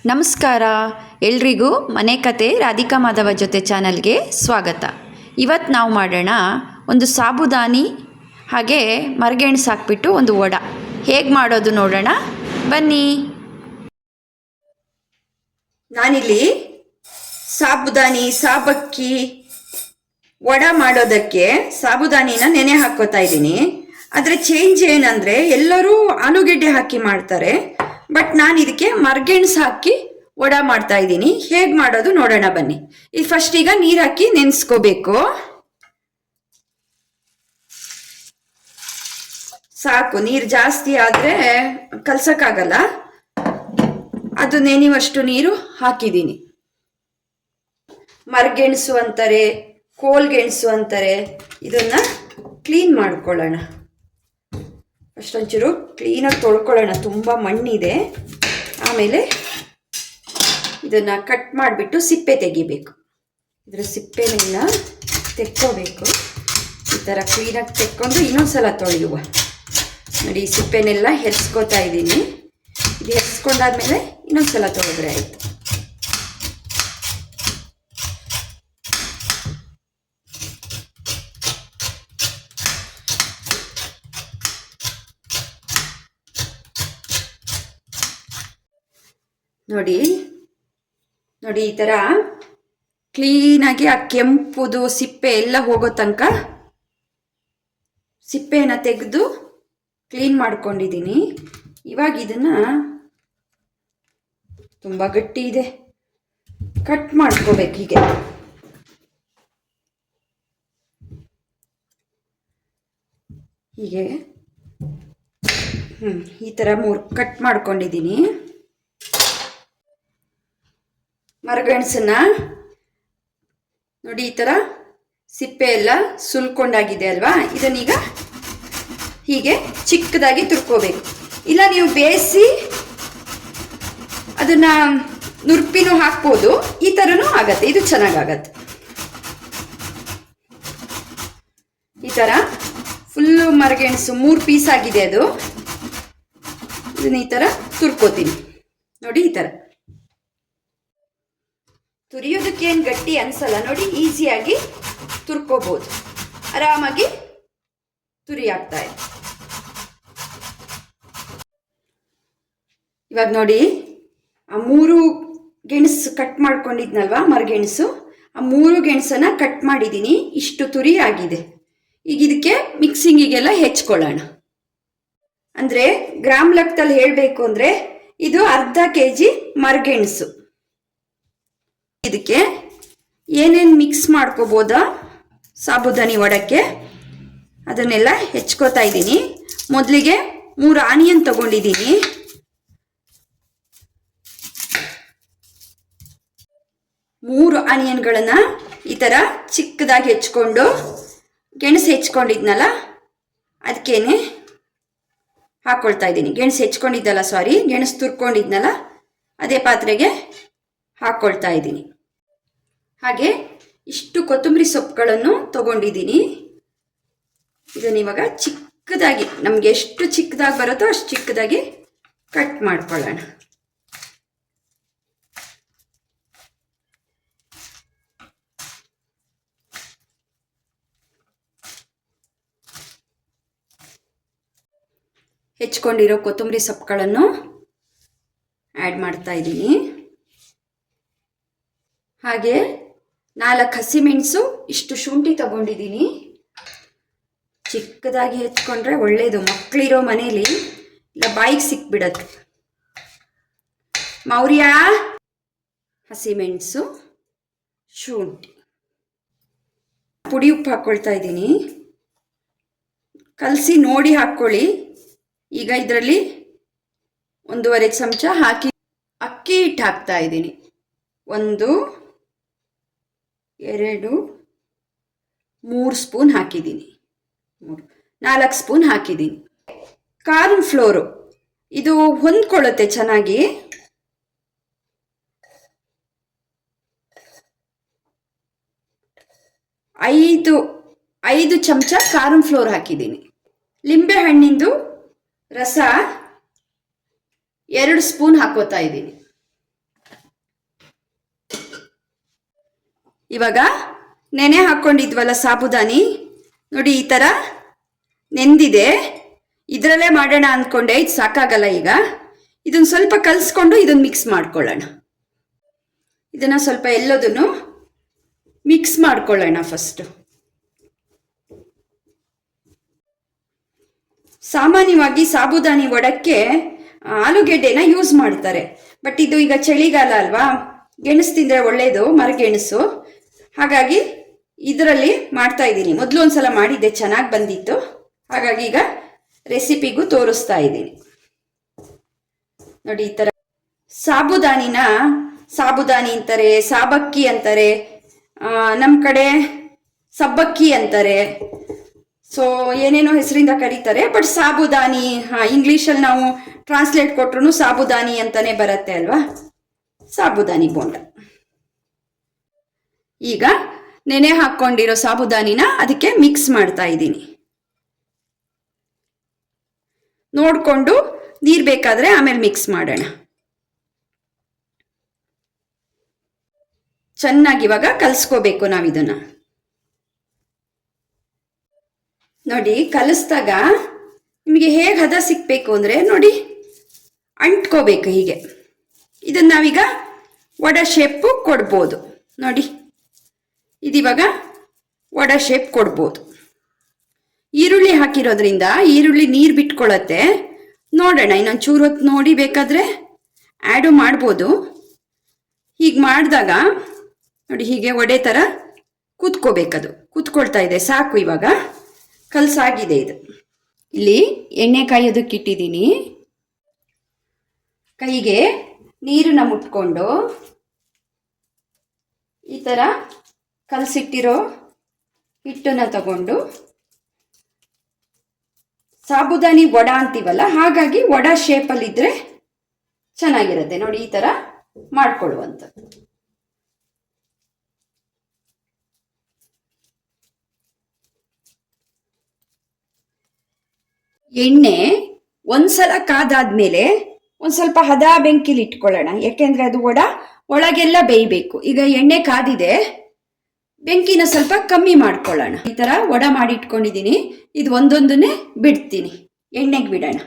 ನಮಸ್ಕಾರ ಎಲ್ರಿಗೂ ಮನೆ ಕತೆ ರಾಧಿಕಾ ಮಾಧವ ಜೊತೆ ಚಾನಲ್ಗೆ ಸ್ವಾಗತ. ಇವತ್ತು ನಾವು ಮಾಡೋಣ ಒಂದು ಸಾಬುದಾನಿ ಹಾಗೆ ಮರಗೆಣಸು ಹಾಕ್ಬಿಟ್ಟು ಒಂದು ವಡ ಹೇಗೆ ಮಾಡೋದು ನೋಡೋಣ ಬನ್ನಿ. ನಾನಿಲ್ಲಿ ಸಾಬಕ್ಕಿ ವಡ ಮಾಡೋದಕ್ಕೆ ಸಾಬುದಾನಿನ ನೆನೆ ಹಾಕೋತಾ ಇದ್ದೀನಿ. ಆದರೆ ಚೇಂಜ್ ಏನಂದರೆ ಎಲ್ಲರೂ ಆಲೂಗೆಡ್ಡೆ ಹಾಕಿ ಮಾಡ್ತಾರೆ, ಬಟ್ ನಾನು ಇದಕ್ಕೆ ಮರಗೆಣಸು ಹಾಕಿ ವಡ ಮಾಡ್ತಾ ಇದ್ದೀನಿ. ಹೇಗೆ ಮಾಡೋದು ನೋಡೋಣ ಬನ್ನಿ. ಈಗ ಫಸ್ಟ್ ಈಗ ನೀರು ಹಾಕಿ ನೆನೆಸ್ಕೋಬೇಕು. ಸಾಕು, ನೀರು ಜಾಸ್ತಿ ಆದರೆ ಕಲ್ಸಕ್ಕಾಗಲ್ಲ, ಅದು ನೆನೆಯುವಷ್ಟು ನೀರು ಹಾಕಿದ್ದೀನಿ. ಮರಗೆಣಸು ಅಂತಾರೆ, ಕೋಲ್ಗೆಣಸು ಅಂತಾರೆ. ಇದನ್ನ ಕ್ಲೀನ್ ಮಾಡ್ಕೊಳ್ಳೋಣ. ಅಷ್ಟೊಂಚೂರು ಕ್ಲೀನಾಗಿ ತೊಳ್ಕೊಳ್ಳೋಣ, ತುಂಬ ಮಣ್ಣಿದೆ. ಆಮೇಲೆ ಇದನ್ನು ಕಟ್ ಮಾಡಿಬಿಟ್ಟು ಸಿಪ್ಪೆ ತೆಗಿಬೇಕು. ಇದರ ಸಿಪ್ಪೆನೆಲ್ಲ ತೆಕ್ಕೋಬೇಕು. ಈ ಥರ ಕ್ಲೀನಾಗಿ ತೆಕ್ಕೊಂಡು ಇನ್ನೊಂದ್ಸಲ ತೊಳೆಯುವ. ನೋಡಿ, ಈ ಸಿಪ್ಪೆನೆಲ್ಲ ಹೆರ್ಸ್ಕೋತಾ ಇದ್ದೀನಿ. ಇದು ಹೆರ್ಸ್ಕೊಂಡಾದ್ಮೇಲೆ ಇನ್ನೊಂದ್ಸಲ ತೊಳೆದ್ರೆ ಆಯಿತು. ನೋಡಿ ನೋಡಿ, ಈ ಥರ ಕ್ಲೀನಾಗಿ ಆ ಕೆಂಪುದು ಸಿಪ್ಪೆ ಎಲ್ಲ ಹೋಗೋ ತನಕ ಸಿಪ್ಪೆಯನ್ನು ತೆಗೆದು ಕ್ಲೀನ್ ಮಾಡ್ಕೊಂಡಿದ್ದೀನಿ. ಇವಾಗ ಇದನ್ನು ತುಂಬ ಗಟ್ಟಿ ಇದೆ, ಕಟ್ ಮಾಡ್ಕೋಬೇಕು. ಹೀಗೆ ಈ ಥರ 3 ಕಟ್ ಮಾಡ್ಕೊಂಡಿದ್ದೀನಿ. ಮರಗೆಣಸನ್ನ ನೋಡಿ, ಈ ಥರ ಸಿಪ್ಪೆ ಎಲ್ಲ ಸುಲ್ಕೊಂಡಾಗಿದೆ ಅಲ್ವಾ. ಇದನ್ನೀಗ ಹೀಗೆ ಚಿಕ್ಕದಾಗಿ ತುರ್ಕೋಬೇಕು. ಇಲ್ಲ ನೀವು ಬೇಯಿಸಿ ಅದನ್ನ ನುರ್ಪಿನೂ ಹಾಕ್ಬೋದು, ಈ ಥರನೂ ಆಗತ್ತೆ. ಇದು ಚೆನ್ನಾಗಾಗತ್ತೆ. ಈ ಥರ ಫುಲ್ಲು ಮರಗೆಣಸು 3 ಪೀಸ್ ಆಗಿದೆ ಅದು. ಇದನ್ನ ಈ ಥರ ತುರ್ಕೋತೀನಿ. ನೋಡಿ, ಈ ಥರ ತುರಿಯೋದಕ್ಕೇನು ಗಟ್ಟಿ ಅನ್ಸಲ್ಲ. ನೋಡಿ, ಈಸಿಯಾಗಿ ತುರ್ಕೋಬೋದು, ಆರಾಮಾಗಿ ತುರಿ ಆಗ್ತಾ ಇದೆ. ಇವಾಗ ನೋಡಿ, ಆ 3 ಗೆಣಸು ಕಟ್ ಮಾಡ್ಕೊಂಡಿದ್ನಲ್ವಾ, ಮರಗೆಣಸು, ಆ 3 ಗೆಣಸನ್ನ ಕಟ್ ಮಾಡಿದ್ದೀನಿ. ಇಷ್ಟು ತುರಿ ಆಗಿದೆ. ಈಗ ಇದಕ್ಕೆ ಮಿಕ್ಸಿಂಗಿಗೆಲ್ಲ ಹೆಚ್ಕೊಳ್ಳೋಣ. ಅಂದರೆ ಗ್ರಾಮ್ ಲೆಕ್ಕದಲ್ಲಿ ಹೇಳಬೇಕು ಅಂದರೆ ಇದು ಅರ್ಧ kg ಮರಗೆಣಸು. ಇದಕ್ಕೆ ಏನೇನು ಮಿಕ್ಸ್ ಮಾಡ್ಕೋಬೋದಾ ಸಾಬುದಾನಿ ವಡಕ್ಕೆ ಅದನ್ನೆಲ್ಲ ಹೆಚ್ಕೋತಾ ಇದ್ದೀನಿ. ಮೊದಲಿಗೆ 3 ಆನಿಯನ್ ತಗೊಂಡಿದ್ದೀನಿ. ಮೂರು ಆನಿಯನ್ಗಳನ್ನು ಈ ಥರ ಚಿಕ್ಕದಾಗಿ ಹೆಚ್ಕೊಂಡು, ಗೆಣಸು ಹೆಚ್ಕೊಂಡಿದ್ನಲ್ಲ ಅದಕ್ಕೇನೆ ಹಾಕ್ಕೊಳ್ತಾ ಇದ್ದೀನಿ. ಗೆಣಸು ತುರ್ಕೊಂಡಿದ್ನಲ್ಲ ಅದೇ ಪಾತ್ರೆಗೆ ಹಾಕ್ಕೊಳ್ತಾ ಇದ್ದೀನಿ. ಹಾಗೆ ಇಷ್ಟು ಕೊತ್ತಂಬರಿ ಸೊಪ್ಪುಗಳನ್ನು ತಗೊಂಡಿದ್ದೀನಿ. ಇದನ್ನು ಇವಾಗ ಚಿಕ್ಕದಾಗಿ, ನಮಗೆ ಎಷ್ಟು ಚಿಕ್ಕದಾಗಿ ಬರುತ್ತೋ ಅಷ್ಟು ಚಿಕ್ಕದಾಗಿ ಕಟ್ ಮಾಡ್ಕೊಳ್ಳೋಣ. ಹೆಚ್ಕೊಂಡಿರೋ ಕೊತ್ತಂಬರಿ ಸೊಪ್ಪುಗಳನ್ನು ಆ್ಯಡ್ ಮಾಡ್ತಾ ಇದ್ದೀನಿ. ಹಾಗೆ 4 ಹಸಿಮೆಣಸು, ಇಷ್ಟು ಶುಂಠಿ ತಗೊಂಡಿದ್ದೀನಿ. ಚಿಕ್ಕದಾಗಿ ಹೆಚ್ಕೊಂಡ್ರೆ ಒಳ್ಳೆಯದು, ಮಕ್ಕಳಿರೋ ಮನೇಲಿ ಇಲ್ಲ ಬಾಯಿಗೆ ಸಿಕ್ಬಿಡತ್ತೆ. ಮೌರ್ಯ, ಹಸಿಮೆಣಸು, ಶುಂಠಿ, ಪುಡಿ ಉಪ್ಪು ಹಾಕ್ಕೊಳ್ತಾ ಇದ್ದೀನಿ. ಕಲಸಿ ನೋಡಿ ಹಾಕ್ಕೊಳ್ಳಿ. ಈಗ ಇದರಲ್ಲಿ 1.5 ಚಮಚ ಹಾಕಿ ಅಕ್ಕಿ ಹಿಟ್ಟು ಹಾಕ್ತಾ ಇದ್ದೀನಿ. 1, 2, 3 ಸ್ಪೂನ್ ಹಾಕಿದ್ದೀನಿ. 4 ಸ್ಪೂನ್ ಹಾಕಿದ್ದೀನಿ. ಕಾರ್ನ್ ಫ್ಲೋರು ಇದು ಹೊಂದ್ಕೊಳ್ಳುತ್ತೆ ಚೆನ್ನಾಗಿ. 5 ಚಮಚ ಕಾರ್ನ್ ಫ್ಲೋರ್ ಹಾಕಿದ್ದೀನಿ. ಲಿಂಬೆ ಹಣ್ಣಿಂದು ರಸ 2 ಸ್ಪೂನ್ ಹಾಕೋತಾ ಇದ್ದೀನಿ. ಇವಾಗ ನೆನೆ ಹಾಕ್ಕೊಂಡಿದ್ವಲ್ಲ ಸಾಬುದಾನಿ ನೋಡಿ, ಈ ಥರ ನೆಂದಿದೆ. ಇದರಲ್ಲೇ ಮಾಡೋಣ ಅಂದ್ಕೊಂಡೆ, ಇದು ಸಾಕಾಗಲ್ಲ. ಈಗ ಇದನ್ನು ಸ್ವಲ್ಪ ಕಲಿಸ್ಕೊಂಡು ಇದನ್ನು ಮಿಕ್ಸ್ ಮಾಡ್ಕೊಳ್ಳೋಣ. ಇದನ್ನು ಸ್ವಲ್ಪ ಎಲ್ಲದನ್ನು ಮಿಕ್ಸ್ ಮಾಡ್ಕೊಳ್ಳೋಣ ಫಸ್ಟು. ಸಾಮಾನ್ಯವಾಗಿ ಸಾಬುದಾನಿ ವಡಕ್ಕೆ ಆಲೂಗೆಡ್ಡೆನ ಯೂಸ್ ಮಾಡ್ತಾರೆ. ಬಟ್ ಇದು ಈಗ ಚಳಿಗಾಲ ಅಲ್ವಾ, ಗೆಣಸು ತಿಂದರೆ ಒಳ್ಳೆಯದು, ಮರಗೆಣಸು. ಹಾಗಾಗಿ ಇದರಲ್ಲಿ ಮಾಡ್ತಾ ಇದ್ದೀನಿ. ಮೊದಲು ಒಂದ್ಸಲ ಮಾಡಿದ್ದೆ, ಚೆನ್ನಾಗಿ ಬಂದಿತ್ತು. ಹಾಗಾಗಿ ಈಗ ರೆಸಿಪಿಗೂ ತೋರಿಸ್ತಾ ಇದ್ದೀನಿ ನೋಡಿ. ಈ ಥರ ಸಾಬುದಾನಿ ಅಂತಾರೆ, ಸಾಬಕ್ಕಿ ಅಂತಾರೆ, ನಮ್ಮ ಕಡೆ ಸಬ್ಬಕ್ಕಿ ಅಂತಾರೆ. ಸೊ ಏನೇನೋ ಹೆಸರಿಂದ ಕರೀತಾರೆ. ಬಟ್ ಸಾಬುದಾನಿ ಇಂಗ್ಲೀಷಲ್ಲಿ ನಾವು ಟ್ರಾನ್ಸ್ಲೇಟ್ ಕೊಟ್ರು ಸಾಬುದಾನಿ ಅಂತಾನೆ ಬರುತ್ತೆ ಅಲ್ವಾ, ಸಾಬುದಾನಿ ಬೋಂಡ. ಈಗ ನೆನೆ ಹಾಕ್ಕೊಂಡಿರೋ ಸಾಬುದಾನಿನ ಅದಕ್ಕೆ ಮಿಕ್ಸ್ ಮಾಡ್ತಾ ಇದ್ದೀನಿ. ನೋಡಿಕೊಂಡು ನೀರು ಬೇಕಾದರೆ ಆಮೇಲೆ ಮಿಕ್ಸ್ ಮಾಡೋಣ. ಚೆನ್ನಾಗಿ ಇವಾಗ ಕಲಿಸ್ಕೋಬೇಕು ನಾವಿದನ್ನು ನೋಡಿ. ಕಲಿಸ್ದಾಗ ನಿಮಗೆ ಹೇಗೆ ಹದ ಸಿಕ್ಕಬೇಕು ಅಂದರೆ ನೋಡಿ, ಅಂಟ್ಕೋಬೇಕು ಹೀಗೆ. ಇದನ್ನು ನಾವೀಗ ವಡೆ ಶೇಪು ಕೊಡ್ಬೋದು ನೋಡಿ. ಇದಿವಾಗ ವಡೆ ಶೇಪ್ ಕೊಡ್ಬೋದು. ಈರುಳ್ಳಿ ಹಾಕಿರೋದ್ರಿಂದ ಈರುಳ್ಳಿ ನೀರು ಬಿಟ್ಕೊಳ್ಳುತ್ತೆ. ನೋಡೋಣ ಇನ್ನೊಂದು ಚೂರು ಹೊತ್ತು ನೋಡಿ, ಬೇಕಾದರೆ ಆ್ಯಡು ಮಾಡ್ಬೋದು. ಹೀಗೆ ಮಾಡಿದಾಗ ನೋಡಿ, ಹೀಗೆ ವಡೆ ಥರ ಕೂತ್ಕೋಬೇಕದು. ಕೂತ್ಕೊಳ್ತಾ ಇದೆ, ಸಾಕು. ಇವಾಗ ಕಲಸಾಗಿದೆ ಇದು. ಇಲ್ಲಿ ಎಣ್ಣೆ ಕಾಯೋದಕ್ಕೆ ಇಟ್ಟಿದ್ದೀನಿ. ಕೈಗೆ ನೀರನ್ನ ಮುಟ್ಕೊಂಡು ಈ ಥರ ಕಲಸಿಟ್ಟಿರೋ ಹಿಟ್ಟನ್ನು ತಗೊಂಡು, ಸಾಬುದಾನಿ ವಡ ಅಂತೀವಲ್ಲ, ಹಾಗಾಗಿ ವಡ ಶೇಪಲ್ಲಿದ್ದರೆ ಚೆನ್ನಾಗಿರುತ್ತೆ ನೋಡಿ. ಈ ಥರ ಮಾಡ್ಕೊಳ್ಳುವಂಥದ್ದು. ಎಣ್ಣೆ ಒಂದ್ಸಲ ಕಾದಾದ್ಮೇಲೆ ಒಂದು ಸ್ವಲ್ಪ ಹದ ಬೆಂಕಿಲಿ ಇಟ್ಕೊಳ್ಳೋಣ. ಯಾಕೆಂದರೆ ಅದು ವಡ ಒಳಗೆಲ್ಲ ಬೇಯಬೇಕು. ಈಗ ಎಣ್ಣೆ ಕಾದಿದೆ, ಬೆಂಕಿನ ಸ್ವಲ್ಪ ಕಮ್ಮಿ ಮಾಡ್ಕೊಳ್ಳೋಣ. ಈ ಥರ ವಡ ಮಾಡಿ ಇಟ್ಕೊಂಡಿದ್ದೀನಿ. ಇದು ಒಂದೊಂದನ್ನೇ ಬಿಡ್ತೀನಿ, ಎಣ್ಣೆಗೆ ಬಿಡೋಣ.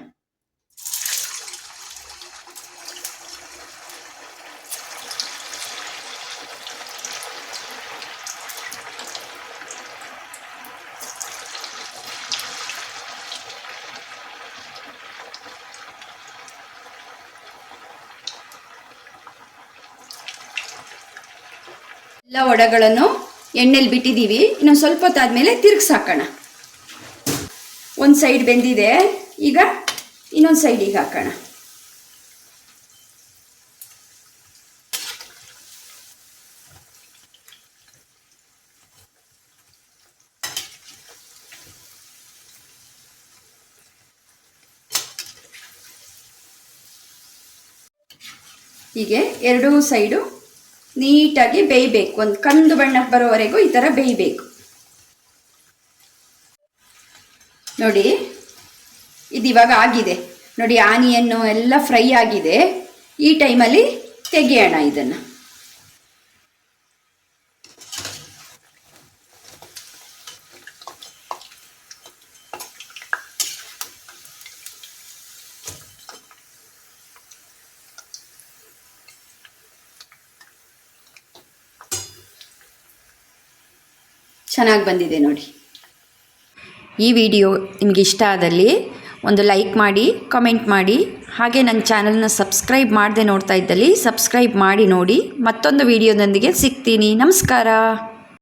ಎಲ್ಲ ವಡೆಗಳನ್ನು ಎಣ್ಣೆಲಿ ಬಿಟ್ಟಿದ್ದೀವಿ. ಇನ್ನೊಂದು ಸ್ವಲ್ಪ ಹೊತ್ತಾದ್ಮೇಲೆ ತಿರುಗಿಸಾಕೋಣ. ಒಂದು ಸೈಡ್ ಬೆಂದಿದೆ, ಈಗ ಇನ್ನೊಂದು ಸೈಡಿಗೆ ಹಾಕೋಣ. ಹೀಗೆ ಎರಡೂ ಸೈಡು ನೀಟಾಗಿ ಬೇಯಬೇಕು. ಒಂದು ಕಂದು ಬಣ್ಣಕ್ಕೆ ಬರೋವರೆಗೂ ಈ ಥರ ಬೇಯಬೇಕು ನೋಡಿ. ಇದು ಇವಾಗ ಆಗಿದೆ ನೋಡಿ, ಆನಿಯನ್ನು ಎಲ್ಲ ಫ್ರೈ ಆಗಿದೆ. ಈ ಟೈಮಲ್ಲಿ ತೆಗೆಯೋಣ ಇದನ್ನು. ಚೆನ್ನಾಗಿ ಬಂದಿದೆ ನೋಡಿ. ಈ ವಿಡಿಯೋ ನಿಮಗೆ ಇಷ್ಟ ಆದಲ್ಲಿ ಒಂದು ಲೈಕ್ ಮಾಡಿ, ಕಮೆಂಟ್ ಮಾಡಿ. ಹಾಗೆ ನನ್ನ ಚಾನಲ್ನ ಸಬ್ಸ್ಕ್ರೈಬ್ ಮಾಡದೆ ನೋಡ್ತಾ ಇದ್ದಲ್ಲಿ ಸಬ್ಸ್ಕ್ರೈಬ್ ಮಾಡಿ ನೋಡಿ. ಮತ್ತೊಂದು ವಿಡಿಯೋದೊಂದಿಗೆ ಸಿಗ್ತೀನಿ. ನಮಸ್ಕಾರ.